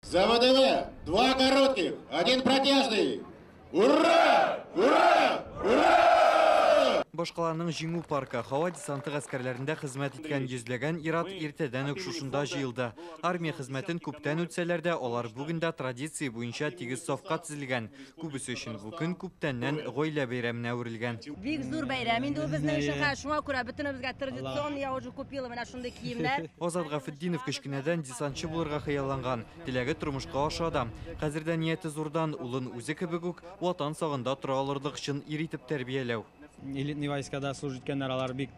За ВДВ 2 коротких, 1 протяжный. Ура! Ура! Ура! Башкаланың Жиңу паркы һава десанты гаскәрләрендә хезмәт иткән йөзләгән ир-ат иртәдән үк шушында җыелды. Армия хезмәтен күптән үтсәләр дә, алар бүген дә традиция буенча тигез сафка тезелгән. Күбесе өчен бу көн күптәннән гаилә бәйрәменә әверелгән. Бик зур бәйрәм инде ул безнең өчен. Шуңа күрә бөтенебезгә традицион я уже купила менә шундый киемнәр. Азат Гафетдинов кечкенәдән десантчы булырга хыялланган. Теләге тормышка ашады. Хәзердә нияте зурдан улын үзе кебек үк ватан сагында тора алырлык өчен ир итеп тәрбияләү. Элитный войскада служить иткәннәр, алар бик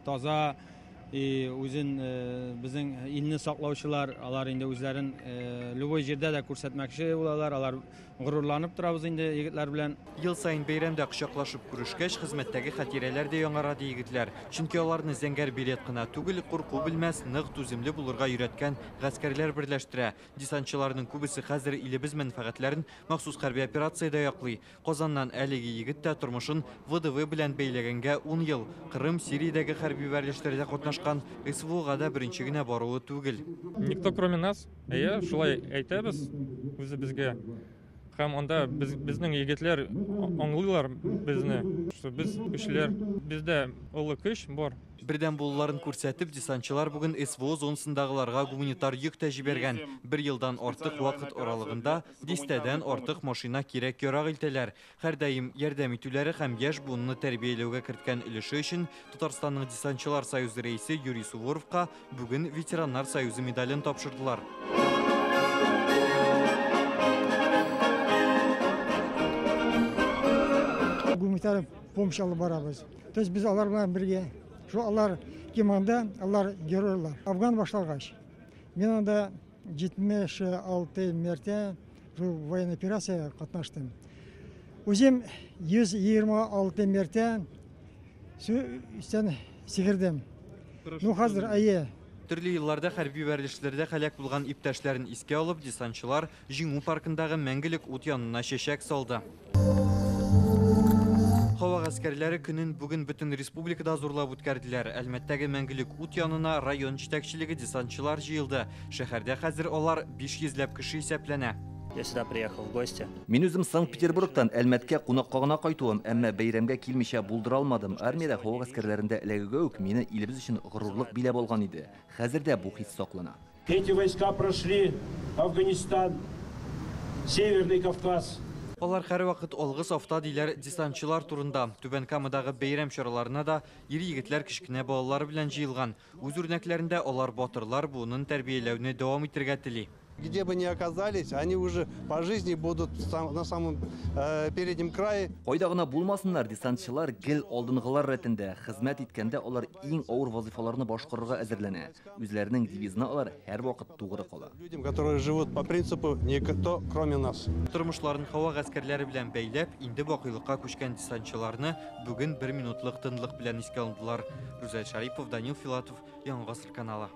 таза, үзен безнең илне саклаучылар, алар инде үзләрен любой җирдә дә күрсәтмәкче булалар, алар горурланып торабыз инде егетләр белән. Ел сайын бәйрәмдә кочаклашып күрешкәч, хезмәттәге хатирәләр дә яңарады егетләр. Чөнки аларны зәңгәр билет кына түгел, курку белмәс, нык түземле булырга өйрәткән гаскәрләр берләштерә. Десантчыларның күбесе хәзер илебез мәнфәгатьләрен махсус хәрби операциядә яклый. Казаннан әлеге егет тә тормышын ВДВ белән бәйләгәнгә 10 ел. Кырым, Сириядәге хәрби вәрлешләрдә катнашкан СВОга да беренче генә баруы түгел. Никто кроме нас, шулай әйтәбез үзебезгә. Һәм анда безнең егетләр аңлыйлар безне, что без көчләр, бездә олы көч бар. Бердән булуларын күрсәтеп, десантчылар бүген СВО зонасындагыларга гуманитар йөк тә җибәргән. 1 елдан артык вакыт аралыгында 10тәдән артык машина кирәк ярак илтәләр. Һәрдаим ярдәм итүләре һәм яшь буынны тәрбияләүгә керткән өлеше өчен Татарстанның десантчылар союзы рәисе Юрий Суворовка бүген ветераннар союзы медален тапшырдылар. Гуманитар помощь алып барабыз. То есть без алар белән бергә. Шу алар киманда, алар геройлар. Афган башларгач. Мен анда 76 мәртә военная операция катнаштым. Үзем 126 мәртә үстән сигердем. Ну хәзер Төрле елларда хәрби вәрлешләрдә һәлак булган иптәшләрен искә алып, десантчылар Җиңу паркындагы мәңгелек ут янына чәчәк салды. Һава гаскәрләре көнен бүген бөтен республикада зурлап үткәрделәр. Әлмәттәге мәңгелек ут янына район җитәкчелеге десантчылар җыелды. Шәһәрдә хәзер алар 500ләп кеше исәпләнә. Я сюда приехал в гости. Мин үзем Санкт-Петербургтан Әлмәткә кунакка гына кайтуым, әмма бәйрәмгә килмичә булдыра алмадым. Армиядә һава гаскәрләрендә эләгүгә үк мине илебез өчен горурлык биләп алган иде. Хәзер дә бу хис саклана. Эти войска прошли Афганистан, Северный Кавказ. Алар һәр вакыт алгы сафта диләр десантчылар турында. Түбән Камадагы бәйрәм чараларына да ир егетләр кечкенә балалар белән җыелган. Үз үрнәкләрендә алар батырлар буынын тәрбияләүне дәвам итәргә тели. Где бы ни оказались, они уже по жизни будут на самом переднем крае. Кайда гына булмасыннар, десантчылар гел алдынгылар рәтендә хезмәт иткәндә алар иң авыр вазифаларны башкарырга әзерләнә. Үзләренең девизны алар һәр вакыт тугры кала. Людям, которые живут по принципу никто кроме нас. Тормышларын һава гаскәрләре белән бәйләп, инде бакыйлыкка күчкән десантчыларны бүген 1 минутлык тынлык белән искә алдылар. Рүзәл Шарипов, Данил Филатов, Яңа Гасыр каналы.